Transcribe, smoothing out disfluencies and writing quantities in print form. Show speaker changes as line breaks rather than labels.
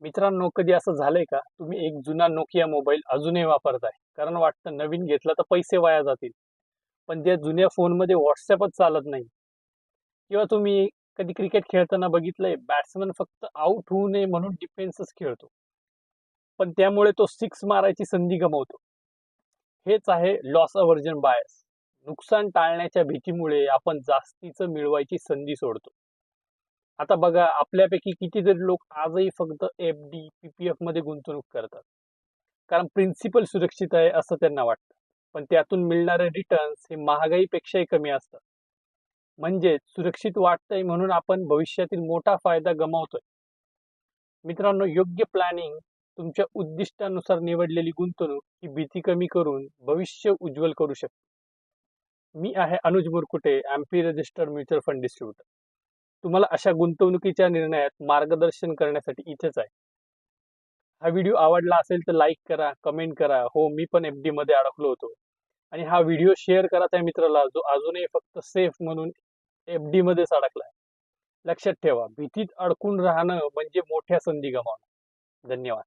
मित्रांनो, कधी असं झालंय का तुम्ही एक जुना नोकिया मोबाईल अजूनही वापरताय? कारण वाटतं नवीन घेतला तर पैसे वाया जातील. पण त्या जुन्या फोनमध्ये WhatsAppच चालत नाही. किंवा तुम्ही कधी क्रिकेट खेळताना बघितलंय, बॅट्समन फक्त आउट होऊ नये म्हणून डिफेन्सच खेळतो. पण त्यामुळे तो सिक्स मारायची संधी गमावतो. हेच आहे लॉस अव्हर्जन बायस. नुकसान टाळण्याच्या भीतीमुळे आपण जास्तीचं मिळवायची संधी सोडतो. आता बघा, आपल्यापैकी कितीतरी लोक आजही फक्त एफ-डी, पी-पी-एफ मध्ये गुंतवणूक करतात. कारण प्रिन्सिपल सुरक्षित आहे असं त्यांना वाटतं. पण त्यातून मिळणारे रिटर्न्स हे महागाईपेक्षाही कमी असतात. म्हणजे सुरक्षित वाटतंय म्हणून आपण भविष्यातील मोठा फायदा गमावतोय. मित्रांनो, योग्य प्लॅनिंग, तुमच्या उद्दिष्टानुसार निवडलेली गुंतवणूक ही भीती कमी करून भविष्य उज्ज्वल करू शकते. मी आहे Anuj Murkute, amphi registered mutual fund distributor. तुम्हाला अशा गुंतवणुकीच्या निर्णयात मार्गदर्शन करण्यासाठी इथेच आहे. हा व्हिडिओ आवडला असेल तर लाईक करा, कमेंट करा. हो, मी पण एफ-डी मध्ये अडकलो होतो. आणि हा व्हिडिओ शेअर करा त्या मित्राला जो अजूनही फक्त सेफ म्हणून एफ-डी मध्येच अडकलाय. लक्षात ठेवा, भीतीत अडकून राहणं म्हणजे मोठ्या संधी गमावणं. धन्यवाद.